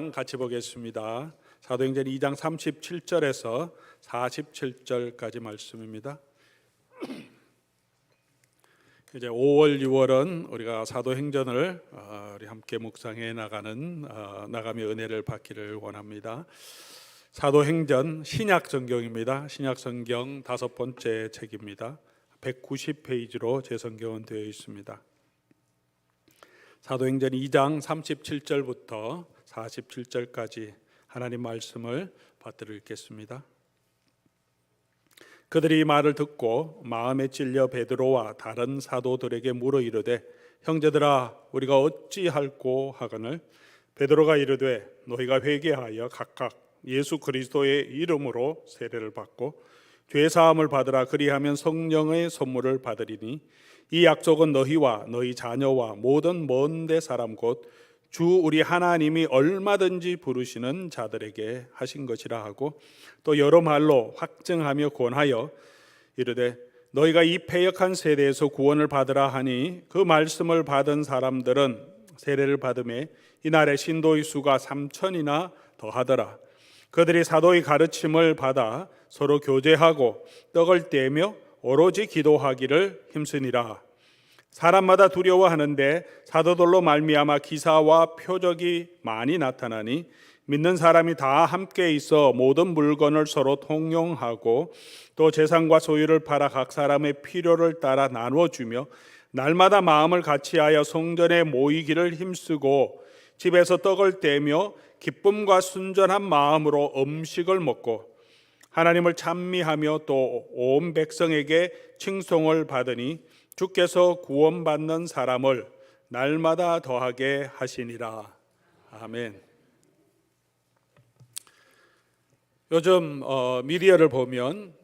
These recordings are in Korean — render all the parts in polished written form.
2장 같이 보겠습니다. 사도행전 2장 37절에서 47절까지 말씀입니다. 이제 5월, 6월은 우리가 사도행전을 우리 함께 묵상해 나가며 은혜를 받기를 원합니다. 사도행전 신약성경입니다. 신약성경 5번째 책입니다. 190페이지로 제 성경은 되어 있습니다. 사도행전 2장 37절부터 47절까지 하나님 말씀을 받들어 읽겠습니다. 그들이 이 말을 듣고 마음에 찔려 베드로와 다른 사도들에게 물어 이르되 형제들아 우리가 어찌할꼬 하거늘 베드로가 이르되 너희가 회개하여 각각 예수 그리스도의 이름으로 세례를 받고 죄 사함을 받으라. 그리하면 성령의 선물을 받으리니 이 약속은 너희와 너희 자녀와 모든 먼데 사람 곧 주 우리 하나님이 얼마든지 부르시는 자들에게 하신 것이라 하고 또 여러 말로 확증하며 권하여 이르되 너희가 이 패역한 세대에서 구원을 받으라 하니 그 말씀을 받은 사람들은 세례를 받음에 이날에 신도의 수가 3,000이나 더하더라. 그들이 사도의 가르침을 받아 서로 교제하고 떡을 떼며 오로지 기도하기를 힘쓰니라. 사람마다 두려워하는데 사도들로 말미암아 기사와 표적이 많이 나타나니 믿는 사람이 다 함께 있어 모든 물건을 서로 통용하고 또 재산과 소유를 팔아 각 사람의 필요를 따라 나누어주며 날마다 마음을 같이하여 성전에 모이기를 힘쓰고 집에서 떡을 떼며 기쁨과 순전한 마음으로 음식을 먹고 하나님을 찬미하며 또 온 백성에게 칭송을 받으니 주께서 구원받는 사람을 날마다 더하게 하시니라. 아멘. 요즘 미디어를 보면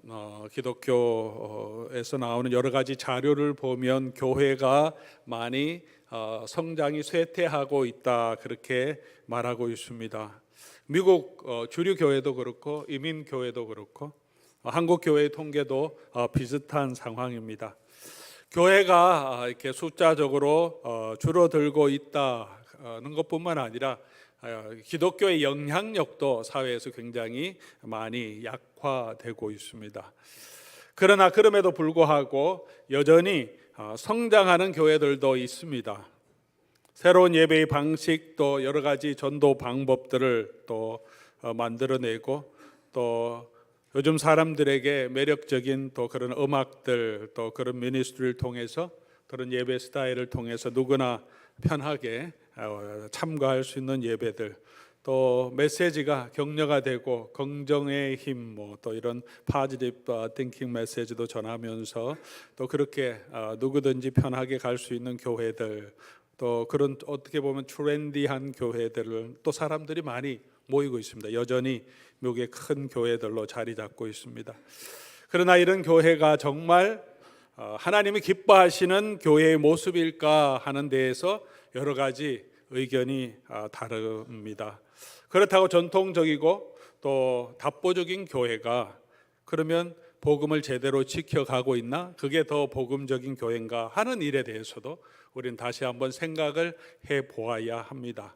기독교에서 나오는 여러 가지 자료를 보면 교회가 많이 성장이 쇠퇴하고 있다 그렇게 말하고 있습니다. 미국 주류 교회도 그렇고 이민 교회도 그렇고 한국 교회의 통계도 비슷한 상황입니다. 교회가 이렇게 숫자적으로 줄어들고 있다는 것뿐만 아니라 기독교의 영향력도 사회에서 굉장히 많이 약화되고 있습니다. 그러나 그럼에도 불구하고 여전히 성장하는 교회들도 있습니다. 새로운 예배의 방식 또 여러 가지 전도 방법들을 또 만들어내고 또 요즘 사람들에게 매력적인 또 그런 음악들 또 그런 미니스트리를 통해서 그런 예배 스타일을 통해서 누구나 편하게 참가할 수 있는 예배들 또 메시지가 격려가 되고 긍정의 힘 또 이런 파지티브 띵킹 메시지도 전하면서 또 그렇게 누구든지 편하게 갈 수 있는 교회들 또 그런 어떻게 보면 트렌디한 교회들을 또 사람들이 많이 모이고 있습니다. 여전히 미국의 큰 교회들로 자리 잡고 있습니다. 그러나 이런 교회가 정말 하나님이 기뻐하시는 교회의 모습일까 하는 데에서 여러 가지 의견이 다릅니다. 그렇다고 전통적이고 또 답보적인 교회가 그러면 복음을 제대로 지켜가고 있나? 그게 더 복음적인 교회인가 하는 일에 대해서도 우리는 다시 한번 생각을 해보아야 합니다.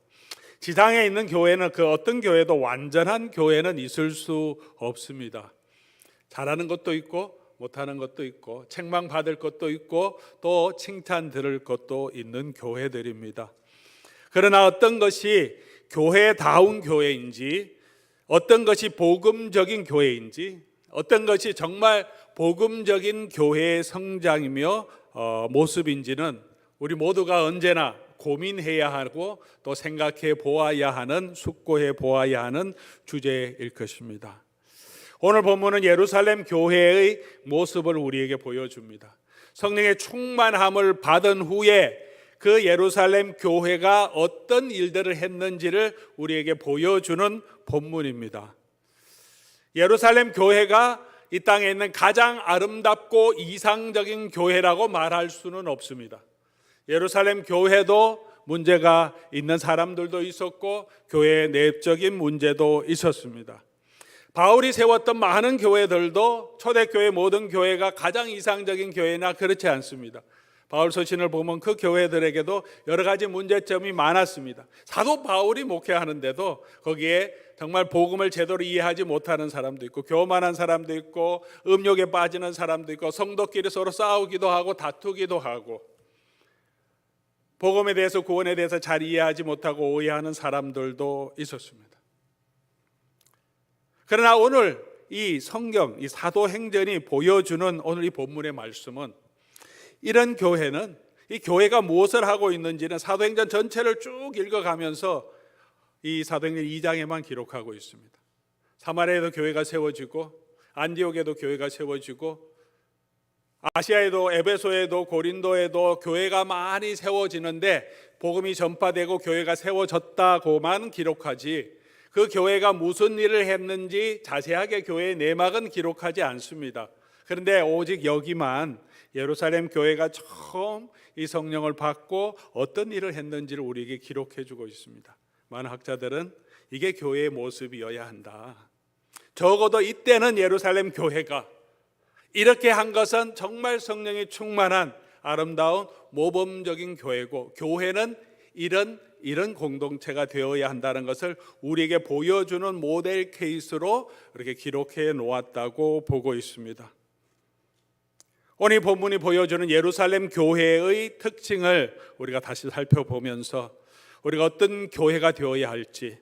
지상에 있는 교회는 그 어떤 교회도 완전한 교회는 있을 수 없습니다. 잘하는 것도 있고 못하는 것도 있고 책망받을 것도 있고 또 칭찬 들을 것도 있는 교회들입니다. 그러나 어떤 것이 교회다운 교회인지 어떤 것이 복음적인 교회인지 어떤 것이 정말 복음적인 교회의 성장이며 모습인지는 우리 모두가 언제나 고민해야 하고 또 생각해 보아야 하는 숙고해 보아야 하는 주제일 것입니다. 오늘 본문은 예루살렘 교회의 모습을 우리에게 보여줍니다. 성령의 충만함을 받은 후에 그 예루살렘 교회가 어떤 일들을 했는지를 우리에게 보여주는 본문입니다. 예루살렘 교회가 이 땅에 있는 가장 아름답고 이상적인 교회라고 말할 수는 없습니다. 예루살렘 교회도 문제가 있는 사람들도 있었고 교회의 내적인 문제도 있었습니다. 바울이 세웠던 많은 교회들도 초대교회 모든 교회가 가장 이상적인 교회나 그렇지 않습니다. 바울 서신을 보면 그 교회들에게도 여러 가지 문제점이 많았습니다. 사도 바울이 목회하는데도 거기에 정말 복음을 제대로 이해하지 못하는 사람도 있고, 교만한 사람도 있고, 음욕에 빠지는 사람도 있고, 성도끼리 서로 싸우기도 하고 다투기도 하고, 복음에 대해서, 구원에 대해서 잘 이해하지 못하고 오해하는 사람들도 있었습니다. 그러나 오늘 이 성경, 이 사도행전이 보여주는 오늘 이 본문의 말씀은, 이런 교회는, 이 교회가 무엇을 하고 있는지는 사도행전 전체를 쭉 읽어가면서 이 사도행전 2장에만 기록하고 있습니다. 사마리아에도 교회가 세워지고, 안디옥에도 교회가 세워지고, 아시아에도, 에베소에도, 고린도에도 교회가 많이 세워지는데, 복음이 전파되고 교회가 세워졌다고만 기록하지, 그 교회가 무슨 일을 했는지 자세하게 교회의 내막은 기록하지 않습니다. 그런데 오직 여기만 예루살렘 교회가 처음 이 성령을 받고 어떤 일을 했는지를 우리에게 기록해 주고 있습니다. 많은 학자들은 이게 교회의 모습이어야 한다. 적어도 이때는 예루살렘 교회가 이렇게 한 것은 정말 성령이 충만한 아름다운 모범적인 교회고, 교회는 이런 공동체가 되어야 한다는 것을 우리에게 보여주는 모델 케이스로 이렇게 기록해 놓았다고 보고 있습니다. 오늘 본문이 보여주는 예루살렘 교회의 특징을 우리가 다시 살펴보면서 우리가 어떤 교회가 되어야 할지,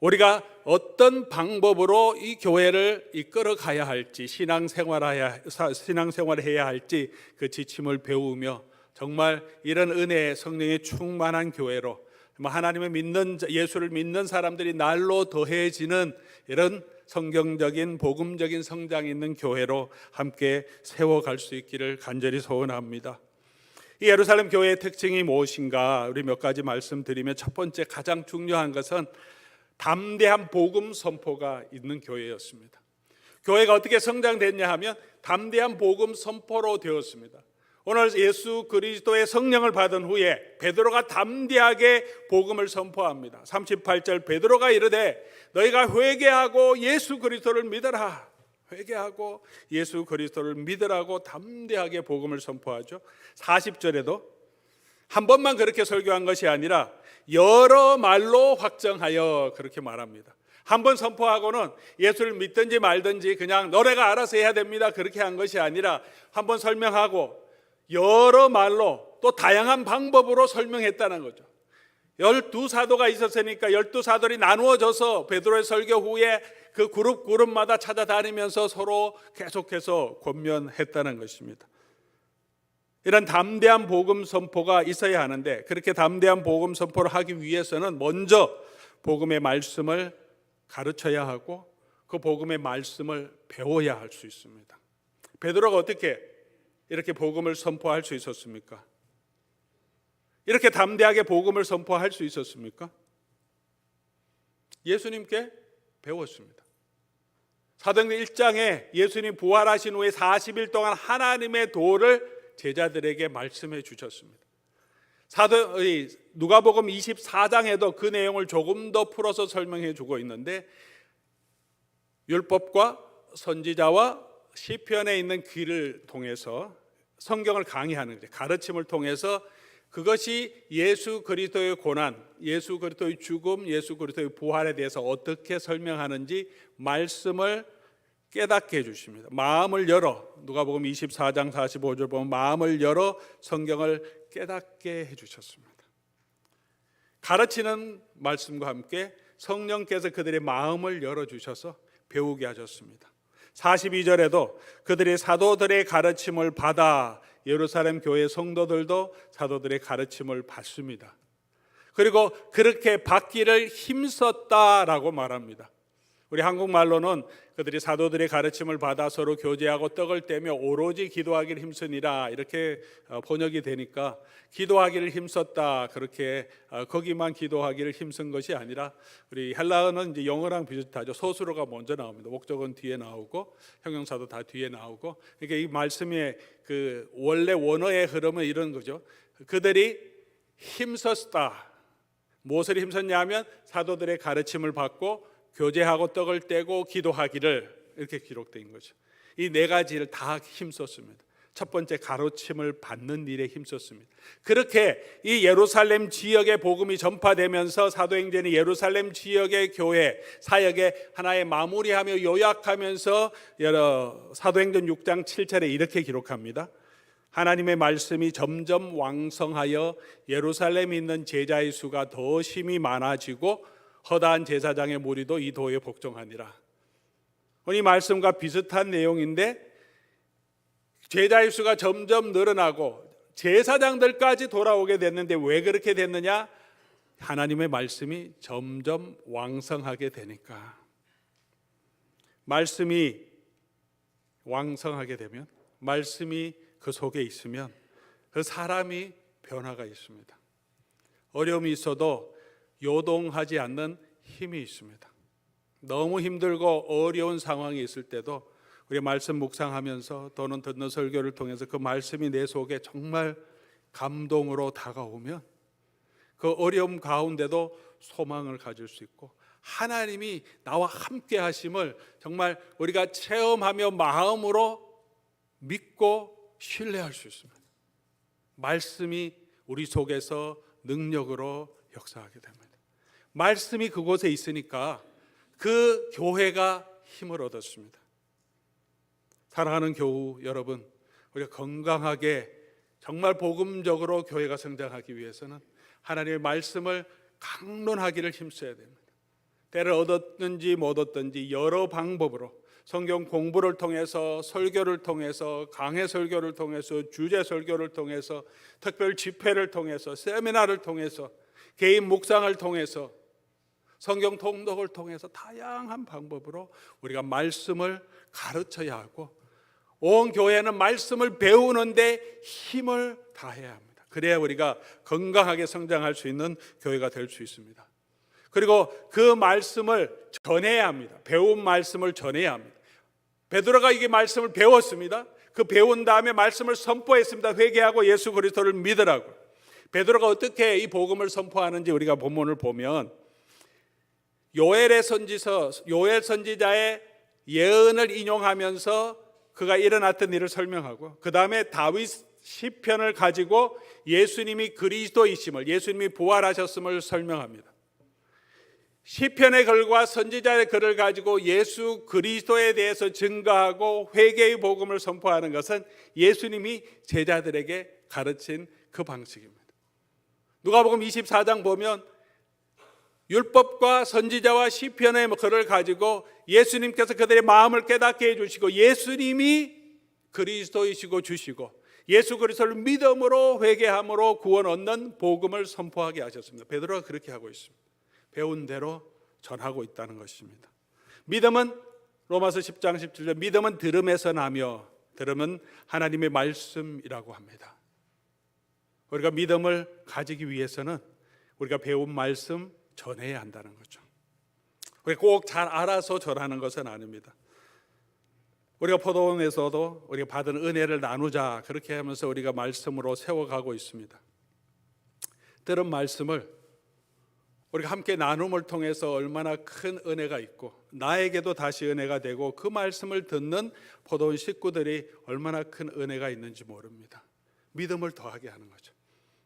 우리가 어떤 방법으로 이 교회를 이끌어 가야 할지, 신앙생활을 해야 할지 그 지침을 배우며 정말 이런 은혜의 성령의 충만한 교회로 하나님을 믿는, 예수를 믿는 사람들이 날로 더해지는 이런 성경적인 복음적인 성장이 있는 교회로 함께 세워갈 수 있기를 간절히 소원합니다. 이 예루살렘 교회의 특징이 무엇인가 우리 몇 가지 말씀드리면, 첫 번째 가장 중요한 것은 담대한 복음 선포가 있는 교회였습니다. 교회가 어떻게 성장됐냐 하면 담대한 복음 선포로 되었습니다. 오늘 예수 그리스도의 성령을 받은 후에 베드로가 담대하게 복음을 선포합니다. 38절 베드로가 이르되 너희가 회개하고 예수 그리스도를 믿으라. 회개하고 예수 그리스도를 믿으라고 담대하게 복음을 선포하죠. 40절에도 한 번만 그렇게 설교한 것이 아니라 여러 말로 확정하여 그렇게 말합니다. 한 번 선포하고는 예수를 믿든지 말든지 그냥 너네가 알아서 해야 됩니다 그렇게 한 것이 아니라 한 번 설명하고 여러 말로 또 다양한 방법으로 설명했다는 거죠. 12사도가 있었으니까 12사도들이 나누어져서 베드로의 설교 후에 그 그룹마다 찾아다니면서 서로 계속해서 권면했다는 것입니다. 이런 담대한 복음 선포가 있어야 하는데, 그렇게 담대한 복음 선포를 하기 위해서는 먼저 복음의 말씀을 가르쳐야 하고 그 복음의 말씀을 배워야 할 수 있습니다. 베드로가 어떻게 이렇게 복음을 선포할 수 있었습니까? 이렇게 담대하게 복음을 선포할 수 있었습니까? 예수님께 배웠습니다. 사도행전 1장에 예수님 부활하신 후에 40일 동안 하나님의 도를 제자들에게 말씀해 주셨습니다. 누가복음 24장에도 그 내용을 조금 더 풀어서 설명해 주고 있는데, 율법과 선지자와 시편에 있는 길을 통해서 성경을 강의하는 가르침을 통해서 그것이 예수 그리스도의 고난, 예수 그리스도의 죽음, 예수 그리스도의 부활에 대해서 어떻게 설명하는지 말씀을 깨닫게 해주십니다. 마음을 열어, 누가복음 24장 45절 보면 마음을 열어 성경을 깨닫게 해주셨습니다. 가르치는 말씀과 함께 성령께서 그들의 마음을 열어주셔서 배우게 하셨습니다. 42절에도 그들이 사도들의 가르침을 받아 예루살렘 교회 성도들도 사도들의 가르침을 받습니다. 그리고 그렇게 받기를 힘썼다라고 말합니다. 우리 한국말로는 그들이 사도들의 가르침을 받아 서로 교제하고 떡을 떼며 오로지 기도하기를 힘쓰니라 이렇게 번역이 되니까 기도하기를 힘썼다, 그렇게 거기만 기도하기를 힘쓴 것이 아니라, 우리 헬라어는 이제 영어랑 비슷하죠. 소수로가 먼저 나옵니다. 목적은 뒤에 나오고 형용사도 다 뒤에 나오고. 그러니까 이 말씀의 그 원래 원어의 흐름은 이런 거죠. 그들이 힘썼다. 무엇을 힘썼냐 하면 사도들의 가르침을 받고 교제하고 떡을 떼고 기도하기를, 이렇게 기록된 거죠. 이 네 가지를 다 힘썼습니다. 첫 번째 가르침을 받는 일에 힘썼습니다. 그렇게 이 예루살렘 지역의 복음이 전파되면서 사도행전이 예루살렘 지역의 교회 사역에 하나의 마무리하며 요약하면서 사도행전 6장 7절에 이렇게 기록합니다. 하나님의 말씀이 점점 왕성하여 예루살렘에 있는 제자의 수가 더 심히 많아지고 허다한 제사장의 무리도 이 도에 복종하니라. 이 말씀과 비슷한 내용인데 제자의 수가 점점 늘어나고 제사장들까지 돌아오게 됐는데 왜 그렇게 됐느냐? 하나님의 말씀이 점점 왕성하게 되니까. 말씀이 왕성하게 되면, 말씀이 그 속에 있으면 그 사람이 변화가 있습니다. 어려움이 있어도 요동하지 않는 힘이 있습니다. 너무 힘들고 어려운 상황이 있을 때도 우리 말씀 묵상하면서 또는 듣는 설교를 통해서 그 말씀이 내 속에 정말 감동으로 다가오면 그 어려움 가운데도 소망을 가질 수 있고 하나님이 나와 함께 하심을 정말 우리가 체험하며 마음으로 믿고 신뢰할 수 있습니다. 말씀이 우리 속에서 능력으로 역사하게 됩니다. 말씀이 그곳에 있으니까 그 교회가 힘을 얻었습니다. 사랑하는 교우 여러분, 우리가 건강하게 정말 복음적으로 교회가 성장하기 위해서는 하나님의 말씀을 강론하기를 힘써야 됩니다. 때를 얻었든지 못 얻든지 여러 방법으로 성경 공부를 통해서, 설교를 통해서, 강해 설교를 통해서, 주제 설교를 통해서, 특별 집회를 통해서, 세미나를 통해서, 개인 묵상을 통해서, 성경 통독을 통해서 다양한 방법으로 우리가 말씀을 가르쳐야 하고 온 교회는 말씀을 배우는데 힘을 다해야 합니다. 그래야 우리가 건강하게 성장할 수 있는 교회가 될 수 있습니다. 그리고 그 말씀을 전해야 합니다. 배운 말씀을 전해야 합니다. 베드로가 이게 말씀을 배웠습니다. 그 배운 다음에 말씀을 선포했습니다. 회개하고 예수 그리스도를 믿으라고. 베드로가 어떻게 이 복음을 선포하는지 우리가 본문을 보면 요엘 선지자의 예언을 인용하면서 그가 일어났던 일을 설명하고 그 다음에 다윗 시편을 가지고 예수님이 그리스도이심을, 예수님이 부활하셨음을 설명합니다. 시편의 글과 선지자의 글을 가지고 예수 그리스도에 대해서 증거하고 회개의 복음을 선포하는 것은 예수님이 제자들에게 가르친 그 방식입니다. 누가복음 24장 보면 율법과 선지자와 시편의 글을 가지고 예수님께서 그들의 마음을 깨닫게 해주시고 예수님이 그리스도이시고 주시고 예수 그리스도를 믿음으로 회개함으로 구원 얻는 복음을 선포하게 하셨습니다. 베드로가 그렇게 하고 있습니다. 배운 대로 전하고 있다는 것입니다. 믿음은 로마서 10장 17절 믿음은 들음에서 나며 들음은 하나님의 말씀이라고 합니다. 우리가 믿음을 가지기 위해서는 우리가 배운 말씀 전해야 한다는 거죠. 우리가 꼭 잘 알아서 전하는 것은 아닙니다. 우리가 포도원에서도 우리가 받은 은혜를 나누자 그렇게 하면서 우리가 말씀으로 세워가고 있습니다. 들은 말씀을 우리가 함께 나눔을 통해서 얼마나 큰 은혜가 있고 나에게도 다시 은혜가 되고 그 말씀을 듣는 포도원 식구들이 얼마나 큰 은혜가 있는지 모릅니다. 믿음을 더하게 하는 거죠.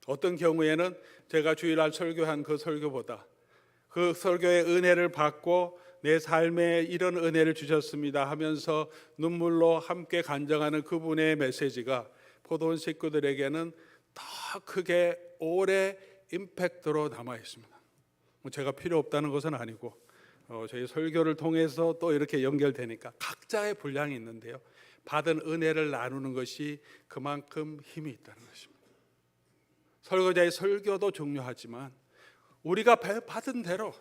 어떤 경우에는 제가 주일날 설교한 그 설교보다 그 설교의 은혜를 받고 내 삶에 이런 은혜를 주셨습니다 하면서 눈물로 함께 간증하는 그분의 메시지가 포도원 식구들에게는 더 크게 오래 임팩트로 남아 있습니다. 제가 필요 없다는 것은 아니고 저희 설교를 통해서 또 이렇게 연결되니까 각자의 분량이 있는데요. 받은 은혜를 나누는 것이 그만큼 힘이 있다는 것입니다. 설교자의 설교도 중요하지만 우리가 받은 대로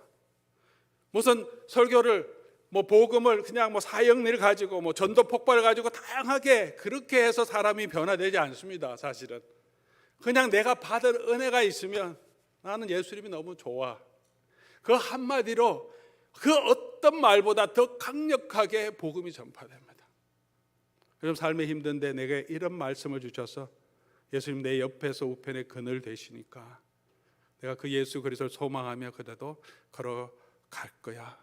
무슨 설교를 복음을 그냥 사역리를 가지고 전도 폭발을 가지고 다양하게 그렇게 해서 사람이 변화되지 않습니다. 사실은 그냥 내가 받은 은혜가 있으면 나는 예수님이 너무 좋아. 그 한마디로 그 어떤 말보다 더 강력하게 복음이 전파됩니다. 요즘 삶에 힘든데 내게 이런 말씀을 주셔서 예수님 내 옆에서 우편의 그늘 되시니까 내가 그 예수 그리스도를 소망하며 그대도 걸어갈 거야.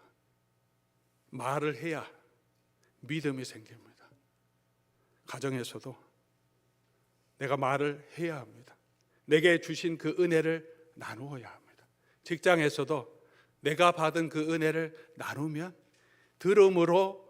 말을 해야 믿음이 생깁니다. 가정에서도 내가 말을 해야 합니다. 내게 주신 그 은혜를 나누어야 합니다. 직장에서도 내가 받은 그 은혜를 나누면 들음으로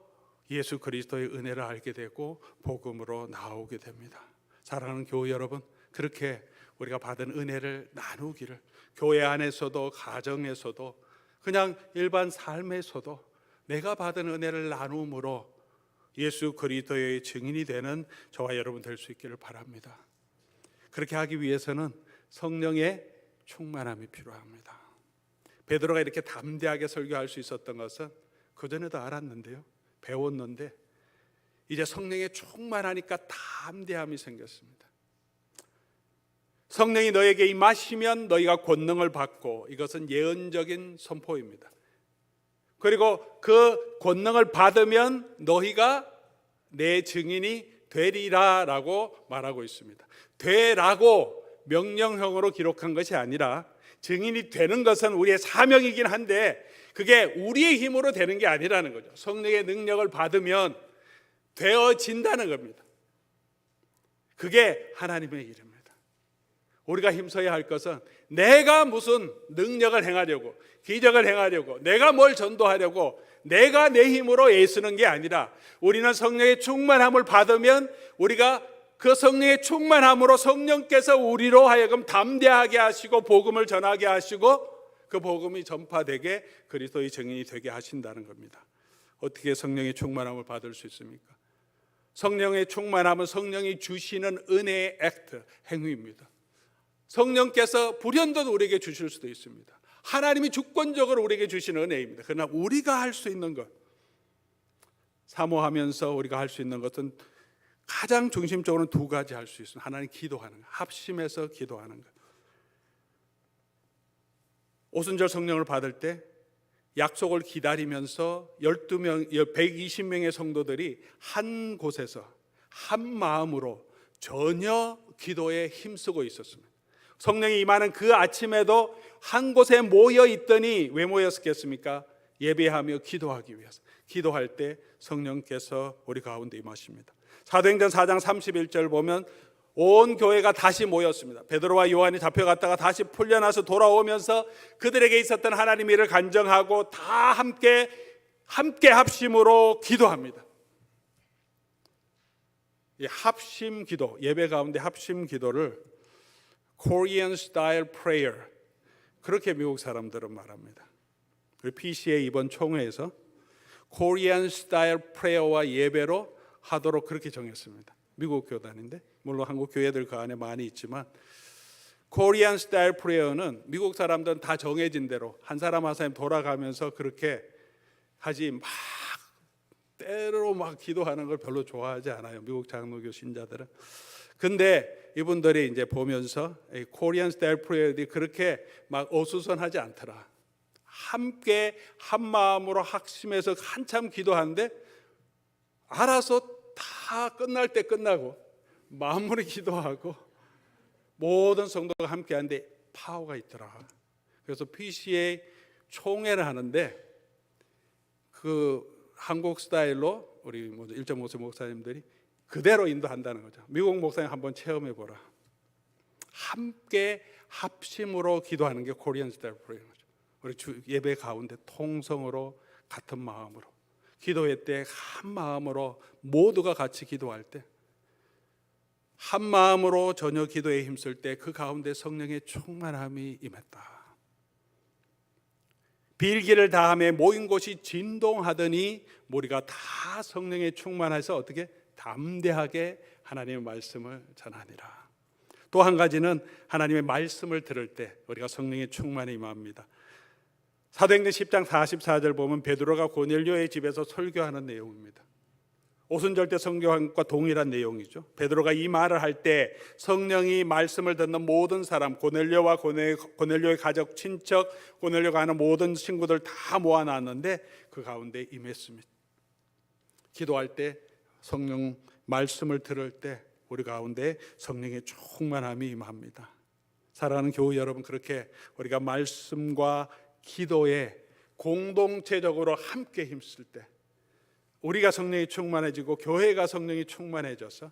예수 그리스도의 은혜를 알게 되고 복음으로 나오게 됩니다. 사랑하는 교회 여러분, 그렇게 우리가 받은 은혜를 나누기를, 교회 안에서도 가정에서도 그냥 일반 삶에서도 내가 받은 은혜를 나눔으로 예수 그리스도의 증인이 되는 저와 여러분 될 수 있기를 바랍니다. 그렇게 하기 위해서는 성령의 충만함이 필요합니다. 베드로가 이렇게 담대하게 설교할 수 있었던 것은 그전에도 알았는데요, 배웠는데 이제 성령의 충만하니까 담대함이 생겼습니다. 성령이 너에게 임하시면 너희가 권능을 받고, 이것은 예언적인 선포입니다. 그리고 그 권능을 받으면 너희가 내 증인이 되리라 라고 말하고 있습니다. 되라고 명령형으로 기록한 것이 아니라, 증인이 되는 것은 우리의 사명이긴 한데 그게 우리의 힘으로 되는 게 아니라는 거죠. 성령의 능력을 받으면 되어진다는 겁니다. 그게 하나님의 일입니다. 우리가 힘써야 할 것은 내가 무슨 능력을 행하려고, 기적을 행하려고, 내가 뭘 전도하려고 내가 내 힘으로 애쓰는 게 아니라, 우리는 성령의 충만함을 받으면 우리가 그 성령의 충만함으로 성령께서 우리로 하여금 담대하게 하시고 복음을 전하게 하시고 그 복음이 전파되게 그리스도의 증인이 되게 하신다는 겁니다. 어떻게 성령의 충만함을 받을 수 있습니까? 성령의 충만함은 성령이 주시는 은혜의 액트, 행위입니다. 성령께서 불현듯 우리에게 주실 수도 있습니다. 하나님이 주권적으로 우리에게 주시는 은혜입니다. 그러나 우리가 할 수 있는 것, 사모하면서 우리가 할 수 있는 것은 가장 중심적으로는 두 가지 할 수 있습니다. 하나는 기도하는 것, 합심해서 기도하는 것. 오순절 성령을 받을 때 약속을 기다리면서 12명, 120명의 성도들이 한 곳에서 한 마음으로 전혀 기도에 힘쓰고 있었습니다. 성령이 임하는 그 아침에도 한 곳에 모여 있더니 왜 모였겠습니까? 예배하며 기도하기 위해서. 기도할 때 성령께서 우리 가운데 임하십니다. 사도행전 4장 31절 보면 온 교회가 다시 모였습니다. 베드로와 요한이 잡혀갔다가 다시 풀려나서 돌아오면서 그들에게 있었던 하나님의 일을 간증하고 다 함께 합심으로 기도합니다. 이 합심 기도, 예배 가운데 합심 기도를 Korean style prayer, 그렇게 미국 사람들은 말합니다. PCA 이번 총회에서 Korean style prayer와 예배로 하도록 그렇게 정했습니다. 미국 교단인데, 물론 한국 교회들 그 안에 많이 있지만, Korean style prayer는 미국 사람들은 다 정해진 대로 한 사람 한 사람 돌아가면서 그렇게 하지, 막 때로 막 기도하는 걸 별로 좋아하지 않아요, 미국 장로교 신자들은. 근데 이분들이 이제 보면서 Korean style prayer들이 그렇게 막 어수선하지 않더라. 함께 한 마음으로 합심해서 한참 기도하는데 알아서 다 끝날 때 끝나고 마무리 기도하고 모든 성도가 함께 하는데 파워가 있더라. 그래서 PCA 총회를 하는데 그 한국 스타일로 우리 일정목사 목사님들이 그대로 인도한다는 거죠. 미국 목사님 한번 체험해 보라. 함께 합심으로 기도하는 게 코리안 스타일 프레이어죠. 우리 예배 가운데 통성으로 같은 마음으로 기도회 때 한 마음으로 모두가 같이 기도할 때, 한 마음으로 전혀 기도에 힘쓸 때 그 가운데 성령의 충만함이 임했다. 빌기를 다함에 모인 곳이 진동하더니 우리가 다 성령에 충만해서 어떻게 담대하게 하나님의 말씀을 전하니라. 또 한 가지는 하나님의 말씀을 들을 때 우리가 성령의 충만에 임합니다. 사도행전 10장 44절 보면 베드로가 고넬료의 집에서 설교하는 내용입니다. 오순절 때 설교한 것과 동일한 내용이죠. 베드로가 이 말을 할 때 성령이 말씀을 듣는 모든 사람, 고넬료와 고넬료의 가족, 친척, 고넬료가 하는 모든 친구들 다 모아놨는데 그 가운데 임했습니다. 기도할 때 성령 말씀을 들을 때 우리 가운데 성령의 충만함이 임합니다. 사랑하는 교우 여러분, 그렇게 우리가 말씀과 기도에 공동체적으로 함께 힘쓸 때 우리가 성령이 충만해지고 교회가 성령이 충만해져서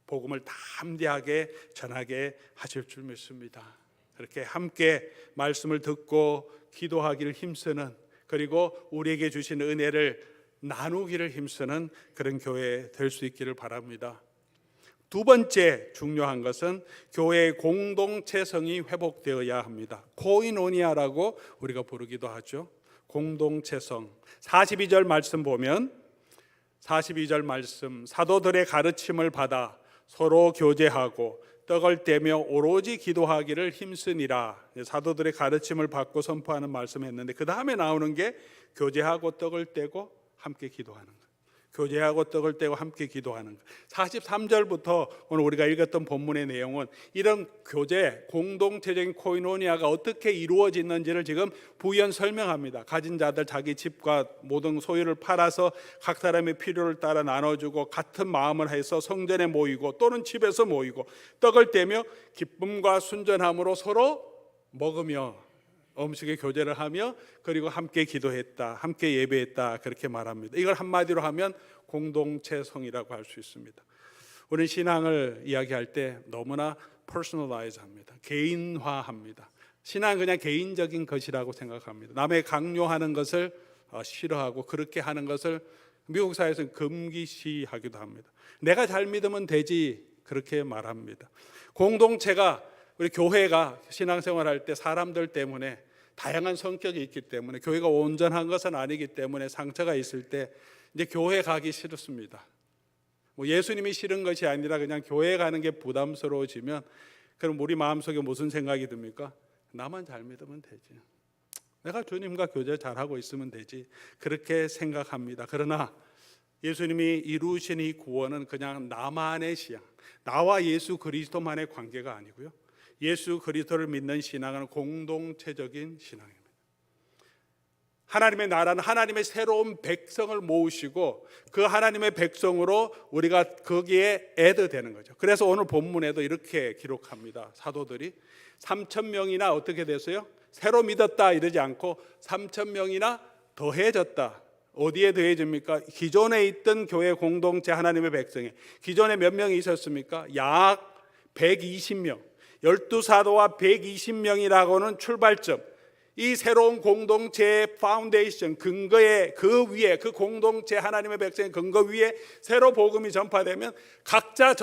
복음을 담대하게 전하게 하실 줄 믿습니다. 그렇게 함께 말씀을 듣고 기도하기를 힘쓰는, 그리고 우리에게 주신 은혜를 나누기를 힘쓰는 그런 교회 될 수 있기를 바랍니다. 두 번째 중요한 것은 교회의 공동체성이 회복되어야 합니다. 코이노니아라고 우리가 부르기도 하죠. 공동체성. 42절 말씀 보면 42절 말씀, 사도들의 가르침을 받아 서로 교제하고 떡을 떼며 오로지 기도하기를 힘쓰니라. 사도들의 가르침을 받고 선포하는 말씀을 했는데 그 다음에 나오는 게 교제하고 떡을 떼고 함께 기도하는 것. 교제하고 떡을 떼고 함께 기도하는 것. 43절부터 오늘 우리가 읽었던 본문의 내용은 이런 교제, 공동체적인 코이노니아가 어떻게 이루어지는지를 지금 부연 설명합니다. 가진 자들 자기 집과 모든 소유를 팔아서 각 사람의 필요를 따라 나눠주고 같은 마음을 해서 성전에 모이고 또는 집에서 모이고 떡을 떼며 기쁨과 순전함으로 서로 먹으며 음식의 교제를 하며 그리고 함께 기도했다, 함께 예배했다, 그렇게 말합니다. 이걸 한마디로 하면 공동체성이라고 할 수 있습니다. 우리는 신앙을 이야기할 때 너무나 퍼스널라이즈 합니다. 개인화합니다. 신앙은 그냥 개인적인 것이라고 생각합니다. 남의 강요하는 것을 싫어하고 그렇게 하는 것을 미국 사회에서는 금기시하기도 합니다. 내가 잘 믿으면 되지, 그렇게 말합니다. 공동체가, 우리 교회가 신앙생활할 때 사람들 때문에 다양한 성격이 있기 때문에 교회가 온전한 것은 아니기 때문에 상처가 있을 때 이제 교회 가기 싫습니다. 뭐 예수님이 싫은 것이 아니라 그냥 교회 가는 게 부담스러워지면 그럼 우리 마음속에 무슨 생각이 듭니까? 나만 잘 믿으면 되지, 내가 주님과 교제 잘하고 있으면 되지, 그렇게 생각합니다. 그러나 예수님이 이루신 이 구원은 그냥 나만의 신앙, 나와 예수 그리스도만의 관계가 아니고요, 예수 그리스도를 믿는 신앙은 공동체적인 신앙입니다. 하나님의 나라는 하나님의 새로운 백성을 모으시고 그 하나님의 백성으로 우리가 거기에 애드되는 거죠. 그래서 오늘 본문에도 이렇게 기록합니다. 사도들이 3,000명이나 어떻게 됐어요? 새로 믿었다 이러지 않고 3,000명이나 더해졌다. 어디에 더해집니까? 기존에 있던 교회 공동체 하나님의 백성에 기존에 몇 명이 있었습니까? 약 120명. 12사도와 120명이라고는 출발점, 이 새로운 공동체의 파운데이션, 근거에, 그 위에, 그 공동체 하나님의 백성의 근거 위에 새로 복음이 전파되면 각자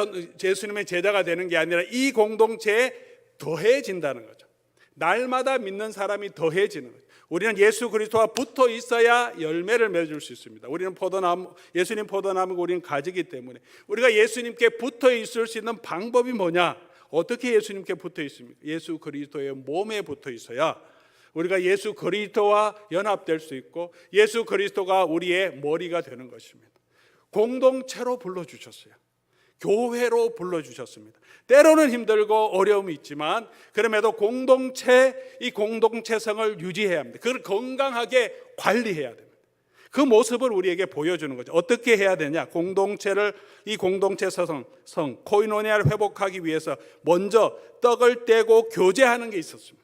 예수님의 제자가 되는 게 아니라 이 공동체에 더해진다는 거죠. 날마다 믿는 사람이 더해지는 거죠. 우리는 예수 그리스도와 붙어 있어야 열매를 맺을 수 있습니다. 우리는 포도나무, 예수님 포도나무고 우리는 가지기 때문에 우리가 예수님께 붙어 있을 수 있는 방법이 뭐냐? 어떻게 예수님께 붙어 있습니까? 예수 그리스도의 몸에 붙어 있어야 우리가 예수 그리스도와 연합될 수 있고 예수 그리스도가 우리의 머리가 되는 것입니다. 공동체로 불러주셨어요. 교회로 불러주셨습니다. 때로는 힘들고 어려움이 있지만 그럼에도 이 공동체성을 유지해야 합니다. 그걸 건강하게 관리해야 됩니다. 그 모습을 우리에게 보여주는 거죠. 어떻게 해야 되냐? 이 공동체성, 코이노니아를 회복하기 위해서 먼저 떡을 떼고 교제하는 게 있었습니다.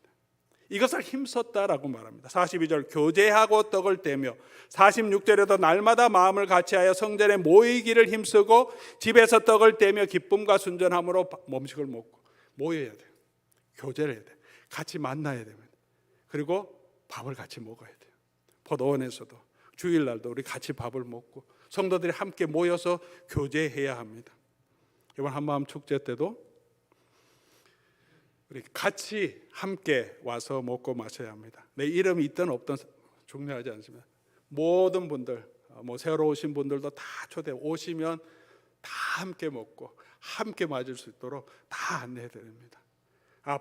이것을 힘썼다라고 말합니다. 42절 교제하고 떡을 떼며, 46절에도 날마다 마음을 같이하여 성전에 모이기를 힘쓰고 집에서 떡을 떼며 기쁨과 순전함으로 음식을 먹고 모여야 돼요. 교제를 해야 돼요. 같이 만나야 됩니다. 그리고 밥을 같이 먹어야 돼요. 포도원에서도 주일날도 우리 같이 밥을 먹고 성도들이 함께 모여서 교제해야 합니다. 이번 한마음 축제 때도 우리 같이 함께 와서 먹고 마셔야 합니다. 내 이름이 있든 없든 중요하지 않습니다. 모든 분들, 새로 오신 분들도 다 초대 오시면 다 함께 먹고 함께 맞을 수 있도록 다 안내해 드립니다.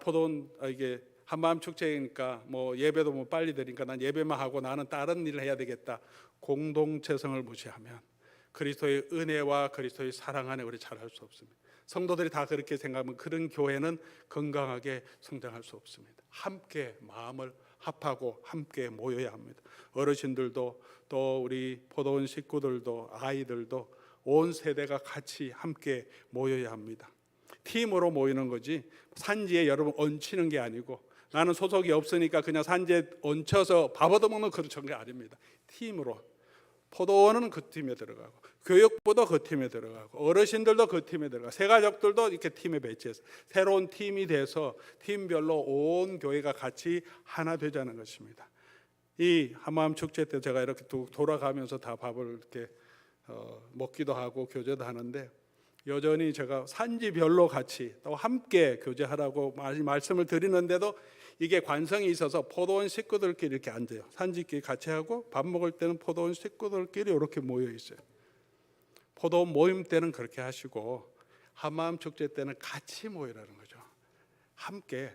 포도원 이게 한마음 축제니까 예배도 빨리 드리니까 난 예배만 하고 나는 다른 일을 해야 되겠다. 공동체성을 무시하면 그리스도의 은혜와 그리스도의 사랑 안에 우리 잘할 수 없습니다. 성도들이 다 그렇게 생각하면 그런 교회는 건강하게 성장할 수 없습니다. 함께 마음을 합하고 함께 모여야 합니다. 어르신들도 또 우리 포도원 식구들도 아이들도 온 세대가 같이 함께 모여야 합니다. 팀으로 모이는 거지 산지에 여러분 얹히는 게 아니고 나는 소속이 없으니까 그냥 산지에 얹혀서 밥 얻어먹는 그런 게 아닙니다. 팀으로 포도원은 그 팀에 들어가고, 교육부도 그 팀에 들어가고, 어르신들도 그 팀에 들어가고, 새가족들도 이렇게 팀에 배치해서 새로운 팀이 돼서 팀별로 온 교회가 같이 하나 되자는 것입니다. 이 한마음 축제 때 제가 이렇게 돌아가면서 다 밥을 이렇게 먹기도 하고 교제도 하는데, 여전히 제가 산지별로 같이 또 함께 교제하라고 말씀을 드리는데도 이게 관성이 있어서 포도원 식구들끼리 이렇게 앉아요. 산지끼리 같이 하고 밥 먹을 때는 포도원 식구들끼리 이렇게 모여 있어요. 포도원 모임 때는 그렇게 하시고 한마음 축제 때는 같이 모이라는 거죠. 함께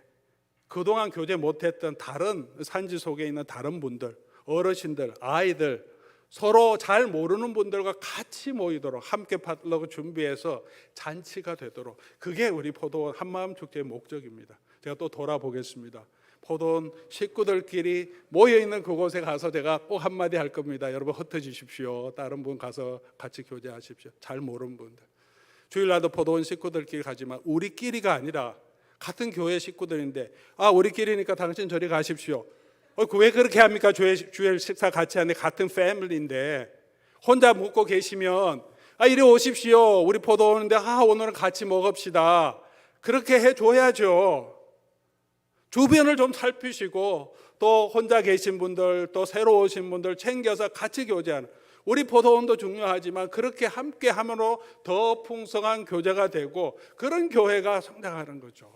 그동안 교제 못했던 다른 산지 속에 있는 다른 분들, 어르신들, 아이들, 서로 잘 모르는 분들과 같이 모이도록 함께 받으려고 준비해서 잔치가 되도록, 그게 우리 포도원 한마음 축제의 목적입니다. 제가 또 돌아보겠습니다. 포도원 식구들끼리 모여있는 그곳에 가서 제가 꼭 한마디 할 겁니다. 여러분 흩어지십시오. 다른 분 가서 같이 교제하십시오. 잘 모르는 분들. 주일날도 포도원 식구들끼리 가지만 우리끼리가 아니라 같은 교회 식구들인데, 우리끼리니까 당신 저리 가십시오. 왜 그렇게 합니까? 주일 식사 같이 하는데 같은 패밀리인데 혼자 묵고 계시면 이리 오십시오. 우리 포도원인데 오늘은 같이 먹읍시다. 그렇게 해줘야죠. 주변을 좀 살피시고 또 혼자 계신 분들, 또 새로 오신 분들 챙겨서 같이 교제하는, 우리 포도원도 중요하지만 그렇게 함께 함으로 더 풍성한 교제가 되고 그런 교회가 성장하는 거죠.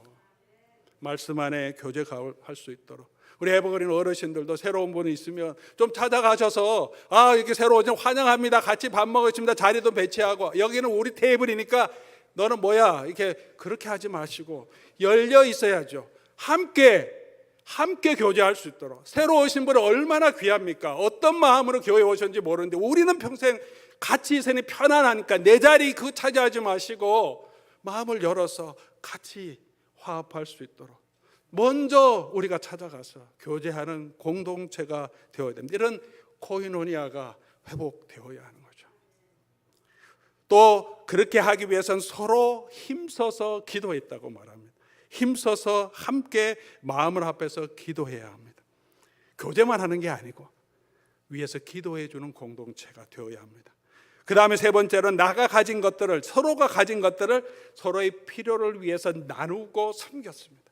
말씀 안에 교제가 할 수 있도록 우리 해버거린 어르신들도 새로운 분이 있으면 좀 찾아가셔서 이렇게 새로 오신 환영합니다. 같이 밥 먹었습니다. 자리도 배치하고 여기는 우리 테이블이니까 너는 뭐야? 이렇게 그렇게 하지 마시고 열려 있어야죠. 함께 교제할 수 있도록. 새로 오신 분은 얼마나 귀합니까? 어떤 마음으로 교회에 오셨는지 모르는데 우리는 평생 같이 있으니 편안하니까 내 자리 차지하지 마시고 마음을 열어서 같이 화합할 수 있도록 먼저 우리가 찾아가서 교제하는 공동체가 되어야 됩니다. 이런 코이노니아가 회복되어야 하는 거죠. 또 그렇게 하기 위해서는 서로 힘써서 기도했다고 말합니다. 힘써서 함께 마음을 합해서 기도해야 합니다. 교제만 하는 게 아니고 위에서 기도해 주는 공동체가 되어야 합니다. 그 다음에 세 번째로는 서로가 가진 것들을 서로의 필요를 위해서 나누고 섬겼습니다.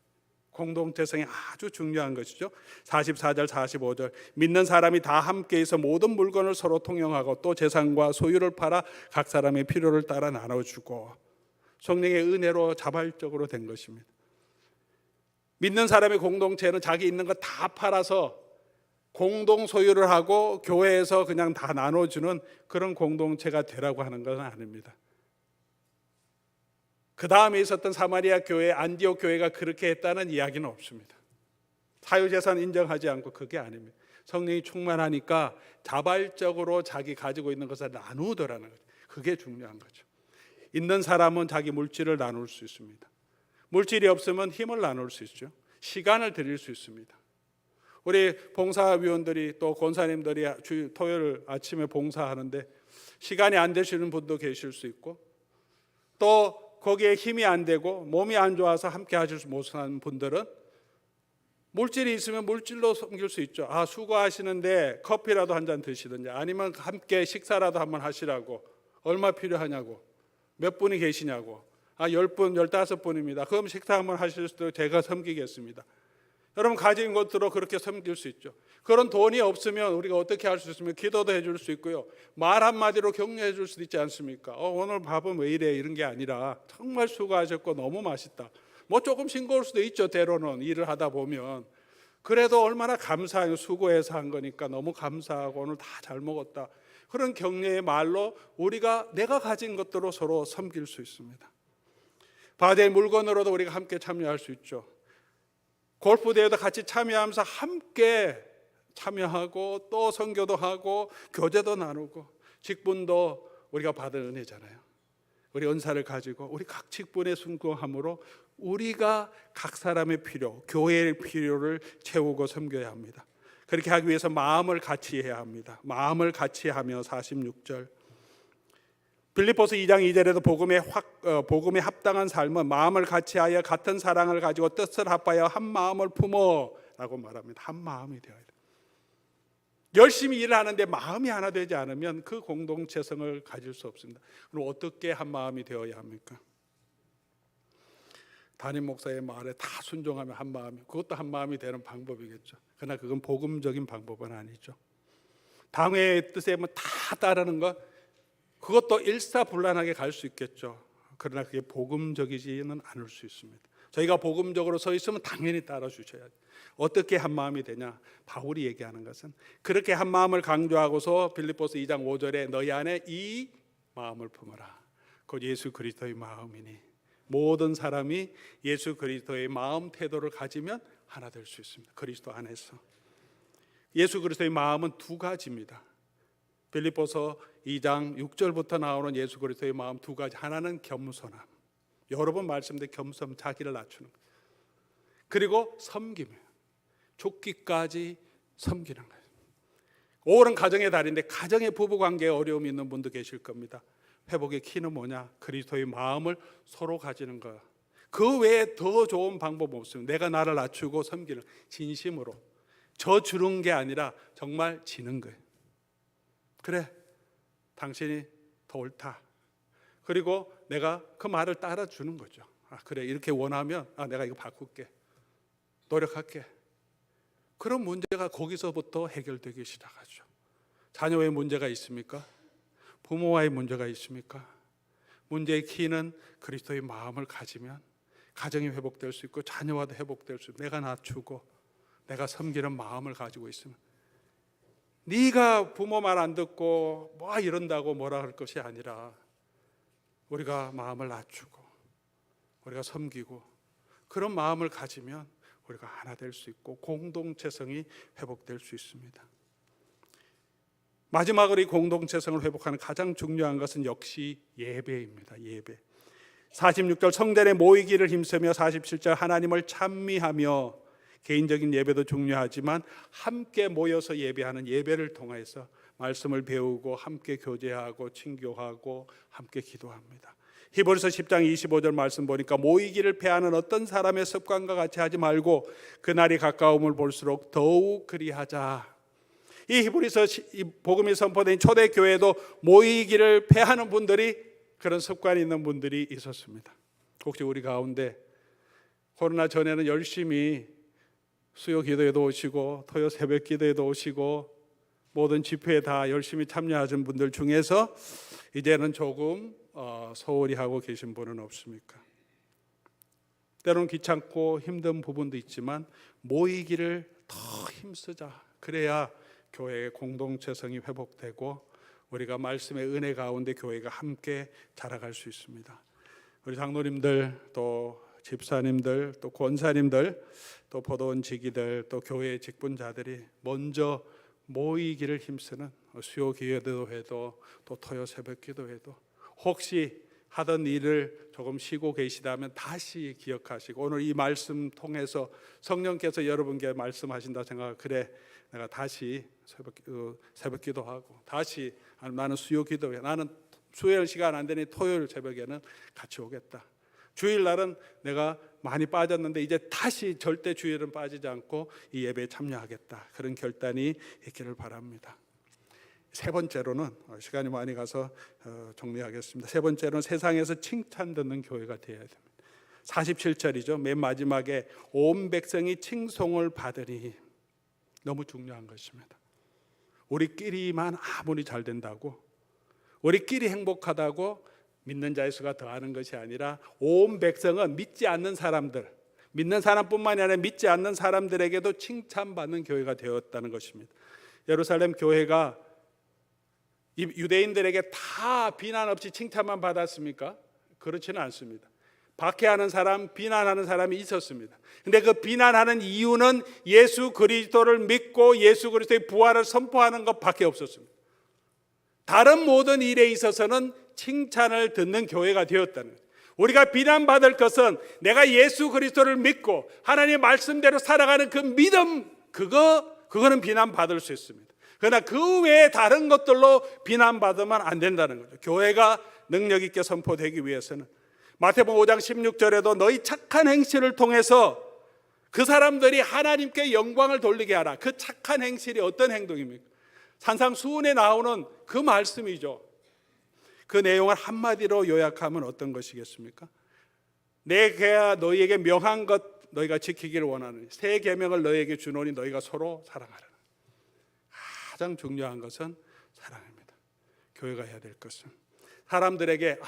공동체성이 아주 중요한 것이죠. 44절 45절 믿는 사람이 다 함께 있어 모든 물건을 서로 통용하고 또 재산과 소유를 팔아 각 사람의 필요를 따라 나눠주고, 성령의 은혜로 자발적으로 된 것입니다. 믿는 사람의 공동체는 자기 있는 거 다 팔아서 공동 소유를 하고 교회에서 그냥 다 나눠주는 그런 공동체가 되라고 하는 것은 아닙니다. 그 다음에 있었던 사마리아 교회, 안디옥 교회가 그렇게 했다는 이야기는 없습니다. 사유재산 인정하지 않고 그게 아닙니다. 성령이 충만하니까 자발적으로 자기 가지고 있는 것을 나누더라는 거죠. 그게 중요한 거죠. 있는 사람은 자기 물질을 나눌 수 있습니다. 물질이 없으면 힘을 나눌 수 있죠. 시간을 드릴 수 있습니다. 우리 봉사위원들이 또 권사님들이 토요일 아침에 봉사하는데 시간이 안 되시는 분도 계실 수 있고, 또 거기에 힘이 안 되고 몸이 안 좋아서 함께 하실 수 못하는 분들은 물질이 있으면 물질로 섬길 수 있죠. 수고하시는데 커피라도 한 잔 드시든지 아니면 함께 식사라도 한번 하시라고, 얼마 필요하냐고, 몇 분이 계시냐고, 10분, 15분입니다. 그럼 식사 한번 하실 수도 제가 섬기겠습니다. 여러분 가진 것으로 그렇게 섬길 수 있죠. 그런 돈이 없으면 우리가 어떻게 할 수 있으면 기도도 해줄 수 있고요. 말 한마디로 격려해 줄 수도 있지 않습니까? 오늘 밥은 왜 이래? 이런 게 아니라 정말 수고하셨고 너무 맛있다. 조금 싱거울 수도 있죠. 때로는 일을 하다 보면. 그래도 얼마나 감사해요. 수고해서 한 거니까 너무 감사하고 오늘 다 잘 먹었다. 그런 격려의 말로 내가 가진 것들로 서로 섬길 수 있습니다. 바다의 물건으로도 우리가 함께 참여할 수 있죠. 골프 대회도 같이 참여하면서 함께 참여하고 또 선교도 하고 교제도 나누고, 직분도 우리가 받은 은혜잖아요. 우리 은사를 가지고 우리 각 직분에 순종함으로 우리가 각 사람의 필요, 교회의 필요를 채우고 섬겨야 합니다. 그렇게 하기 위해서 마음을 같이 해야 합니다. 마음을 같이 하며 46절 빌립보서 2장 2절에도 복음에 합당한 삶은 마음을 같이하여 같은 사랑을 가지고 뜻을 합하여 한 마음을 품어 라고 말합니다. 한 마음이 되어야 돼요. 열심히 일을 하는데 마음이 하나 되지 않으면 그 공동체성을 가질 수 없습니다. 그럼 어떻게 한 마음이 되어야 합니까? 담임 목사의 말에 다 순종하면 한 마음이, 그것도 한 마음이 되는 방법이겠죠. 그러나 그건 복음적인 방법은 아니죠. 당회의 뜻에 다 따르는 것, 그것도 일사불란하게 갈 수 있겠죠. 그러나 그게 복음적이지는 않을 수 있습니다. 저희가 복음적으로 서 있으면 당연히 따라 주셔야죠. 어떻게 한 마음이 되냐? 바울이 얘기하는 것은 그렇게 한 마음을 강조하고서 빌립보서 2장 5절에 너희 안에 이 마음을 품어라. 곧 예수 그리스도의 마음이니 모든 사람이 예수 그리스도의 마음 태도를 가지면 하나 될 수 있습니다. 그리스도 안에서. 예수 그리스도의 마음은 두 가지입니다. 빌립보서 2장 6절부터 나오는 예수 그리스도의 마음 두 가지. 하나는 겸손함. 여러 번 말씀드린 겸손, 자기를 낮추는 것. 그리고 섬김. 죽기까지 섬기는 거예요. 5월은 가정의 달인데 가정의 부부관계에 어려움이 있는 분도 계실 겁니다. 회복의 키는 뭐냐? 그리스도의 마음을 서로 가지는 거. 그 외에 더 좋은 방법 없습니다. 내가 나를 낮추고 섬기는, 진심으로 저 주는 게 아니라 정말 지는 거예요. 그래, 당신이 더 옳다. 그리고 내가 그 말을 따라주는 거죠. 그래, 이렇게 원하면 내가 이거 바꿀게, 노력할게. 그런 문제가 거기서부터 해결되기 시작하죠. 자녀의 문제가 있습니까? 부모와의 문제가 있습니까? 문제의 키는 그리스도의 마음을 가지면 가정이 회복될 수 있고 자녀와도 회복될 수 있고, 내가 낮추고 내가 섬기는 마음을 가지고 있으면, 네가 부모 말 안 듣고 뭐 이런다고 뭐라 할 것이 아니라 우리가 마음을 낮추고 우리가 섬기고 그런 마음을 가지면 우리가 하나 될 수 있고 공동체성이 회복될 수 있습니다. 마지막으로 이 공동체성을 회복하는 가장 중요한 것은 역시 예배입니다. 예배. 46절 성전에 모이기를 힘쓰며, 47절 하나님을 찬미하며. 개인적인 예배도 중요하지만 함께 모여서 예배하는 예배를 통해서 말씀을 배우고 함께 교제하고 친교하고 함께 기도합니다. 히브리서 10장 25절 말씀 보니까 모이기를 패하는 어떤 사람의 습관과 같이 하지 말고 그날이 가까움을 볼수록 더욱 그리하자. 이 히브리서 복음이 선포된 초대교회도 모이기를 패하는 분들이, 그런 습관이 있는 분들이 있었습니다. 혹시 우리 가운데 코로나 전에는 열심히 수요 기도에도 오시고 토요 새벽 기도에도 오시고 모든 집회에 다 열심히 참여하신 분들 중에서 이제는 조금 소홀히 하고 계신 분은 없습니까? 때로는 귀찮고 힘든 부분도 있지만 모이기를 더 힘쓰자. 그래야 교회의 공동체성이 회복되고 우리가 말씀의 은혜 가운데 교회가 함께 자라갈 수 있습니다. 우리 장로님들, 또 집사님들, 또 권사님들, 또 포도원 지기들, 또 교회 직분자들이 먼저 모이기를 힘쓰는 수요 기도도 해도 또 토요 새벽 기도해도, 혹시 하던 일을 조금 쉬고 계시다면 다시 기억하시고, 오늘 이 말씀 통해서 성령께서 여러분께 말씀하신다 생각하고, 그래 내가 다시 새벽 기도하고 다시 나는 수요 기도해, 나는 수요일 시간 안 되니 토요일 새벽에는 같이 오겠다. 주일날은 내가 많이 빠졌는데 이제 다시 절대 주일은 빠지지 않고 이 예배에 참여하겠다. 그런 결단이 있기를 바랍니다. 세 번째로는, 시간이 많이 가서 정리하겠습니다. 세 번째로는 세상에서 칭찬 듣는 교회가 되어야 됩니다. 47절이죠. 맨 마지막에 온 백성이 칭송을 받으니, 너무 중요한 것입니다. 우리끼리만 아무리 잘 된다고, 우리끼리 행복하다고 믿는 자의 수가 더하는 것이 아니라 온 백성은 믿지 않는 사람들, 믿는 사람뿐만이 아니라 믿지 않는 사람들에게도 칭찬받는 교회가 되었다는 것입니다. 예루살렘 교회가 유대인들에게 다 비난 없이 칭찬만 받았습니까? 그렇지는 않습니다. 박해하는 사람, 비난하는 사람이 있었습니다. 근데 그 비난하는 이유는 예수 그리스도를 믿고 예수 그리스도의 부활을 선포하는 것밖에 없었습니다. 다른 모든 일에 있어서는 칭찬을 듣는 교회가 되었다는 거예요. 우리가 비난받을 것은 내가 예수 그리스도를 믿고 하나님의 말씀대로 살아가는 그 믿음, 그거는 비난받을 수 있습니다. 그러나 그 외에 다른 것들로 비난받으면 안 된다는 거죠. 교회가 능력 있게 선포되기 위해서는 마태복음 5장 16절에도 너희 착한 행실을 통해서 그 사람들이 하나님께 영광을 돌리게 하라. 그 착한 행실이 어떤 행동입니까? 산상수훈에 나오는 그 말씀이죠. 그 내용을 한마디로 요약하면 어떤 것이겠습니까? 내가 너희에게 명한 것 너희가 지키기를 원하는 새 계명을 너희에게 주노니 너희가 서로 사랑하라. 가장 중요한 것은 사랑입니다. 교회가 해야 될 것은 사람들에게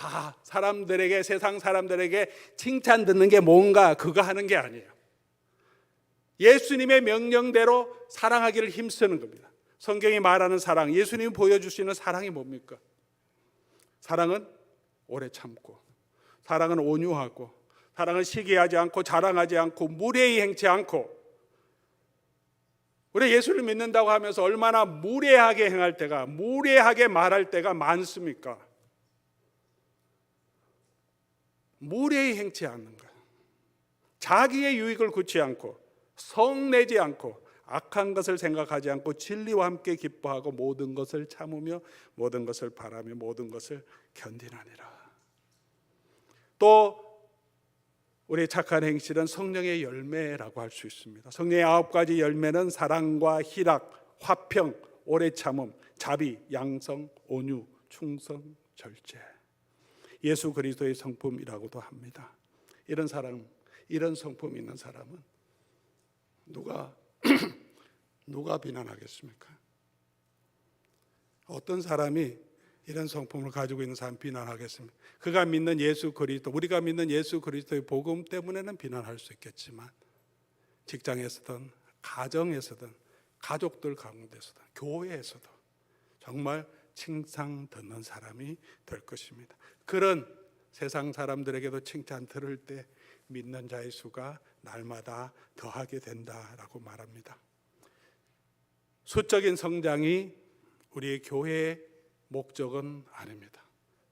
세상 사람들에게 칭찬 듣는 게 뭔가 그거 하는 게 아니에요. 예수님의 명령대로 사랑하기를 힘쓰는 겁니다. 성경이 말하는 사랑, 예수님이 보여주시는 사랑이 뭡니까? 사랑은 오래 참고, 사랑은 온유하고, 사랑은 시기하지 않고, 자랑하지 않고, 무례히 행치 않고. 우리 예수를 믿는다고 하면서 얼마나 무례하게 행할 때가, 무례하게 말할 때가 많습니까? 무례히 행치 않는 것, 자기의 유익을 굳지 않고, 성내지 않고, 악한 것을 생각하지 않고 진리와 함께 기뻐하고 모든 것을 참으며 모든 것을 바라며 모든 것을 견디나니라. 또 우리의 착한 행실은 성령의 열매라고 할 수 있습니다. 성령의 9가지 열매는 사랑과 희락, 화평, 오래 참음, 자비, 양성, 온유, 충성, 절제. 예수 그리스도의 성품이라고도 합니다. 이런 사람, 이런 성품 있는 사람은 누가 비난하겠습니까? 어떤 사람이 이런 성품을 가지고 있는 사람 비난하겠습니까? 그가 믿는 예수 그리스도, 우리가 믿는 예수 그리스도의 복음 때문에는 비난할 수 있겠지만 직장에서든 가정에서든 가족들 가운데서든 교회에서도 정말 칭찬 듣는 사람이 될 것입니다. 그런 세상 사람들에게도 칭찬 들을 때 믿는 자의 수가 날마다 더하게 된다라고 말합니다. 수적인 성장이 우리의 교회의 목적은 아닙니다.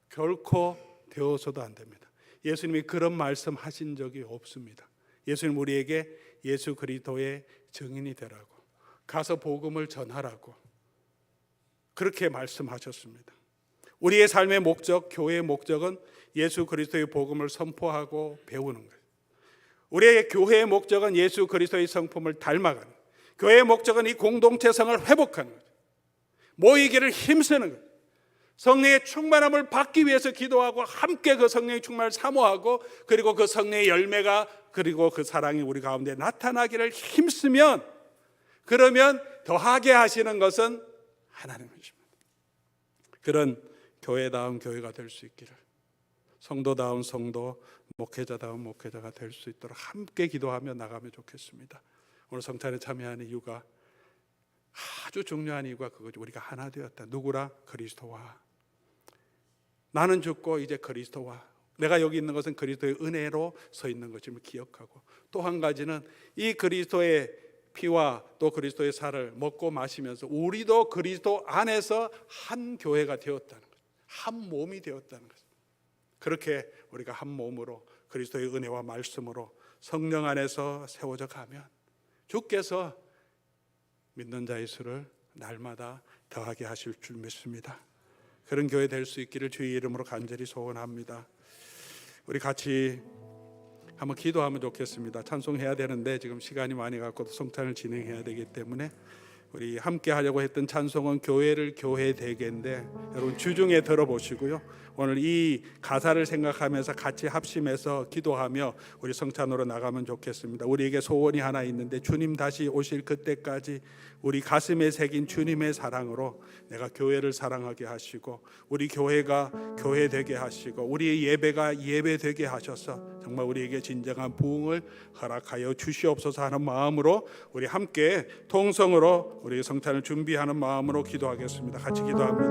결코 되어서도 안 됩니다. 예수님이 그런 말씀 하신 적이 없습니다. 예수님 우리에게 예수 그리스도의 증인이 되라고, 가서 복음을 전하라고 그렇게 말씀하셨습니다. 우리의 삶의 목적, 교회의 목적은 예수 그리스도의 복음을 선포하고 배우는 거예요. 우리의 교회의 목적은 예수 그리스도의 성품을 닮아가는 거예요. 교회의 목적은 이 공동체성을 회복하는 거죠. 모이기를 힘쓰는 거예요. 성령의 충만함을 받기 위해서 기도하고 함께 그 성령의 충만을 사모하고 그리고 그 성령의 열매가 그리고 그 사랑이 우리 가운데 나타나기를 힘쓰면 그러면 더하게 하시는 것은 하나님이십니다. 그런 교회다운 교회가 될 수 있기를, 성도다운 성도, 목회자다운 목회자가 될 수 있도록 함께 기도하며 나가면 좋겠습니다. 오늘 성찬에 참여하는 이유가 아주 중요한 이유가 그거죠. 우리가 하나 되었다. 누구라? 그리스도와. 나는 죽고 이제 그리스도와. 내가 여기 있는 것은 그리스도의 은혜로 서 있는 것임을 기억하고, 또 한 가지는 이 그리스도의 피와 또 그리스도의 살을 먹고 마시면서 우리도 그리스도 안에서 한 교회가 되었다는 것, 한 몸이 되었다는 것. 그렇게 우리가 한 몸으로 그리스도의 은혜와 말씀으로 성령 안에서 세워져 가면 주께서 믿는 자의 수를 날마다 더하게 하실 줄 믿습니다. 그런 교회 될 수 있기를 주의 이름으로 간절히 소원합니다. 우리 같이 한번 기도하면 좋겠습니다. 찬송해야 되는데 지금 시간이 많이 갖고 성찬을 진행해야 되기 때문에 우리 함께 하려고 했던 찬송은 교회를 교회 되게인데 여러분 주중에 들어보시고요. 오늘 이 가사를 생각하면서 같이 합심해서 기도하며 우리 성찬으로 나가면 좋겠습니다. 우리에게 소원이 하나 있는데 주님 다시 오실 그때까지 우리 가슴에 새긴 주님의 사랑으로 내가 교회를 사랑하게 하시고 우리 교회가 교회 되게 하시고 우리의 예배가 예배 되게 하셔서 정말 우리에게 진정한 부흥을 허락하여 주시옵소서 하는 마음으로 우리 함께 통성으로 우리 성찬을 준비하는 마음으로 기도하겠습니다. 같이 기도합니다.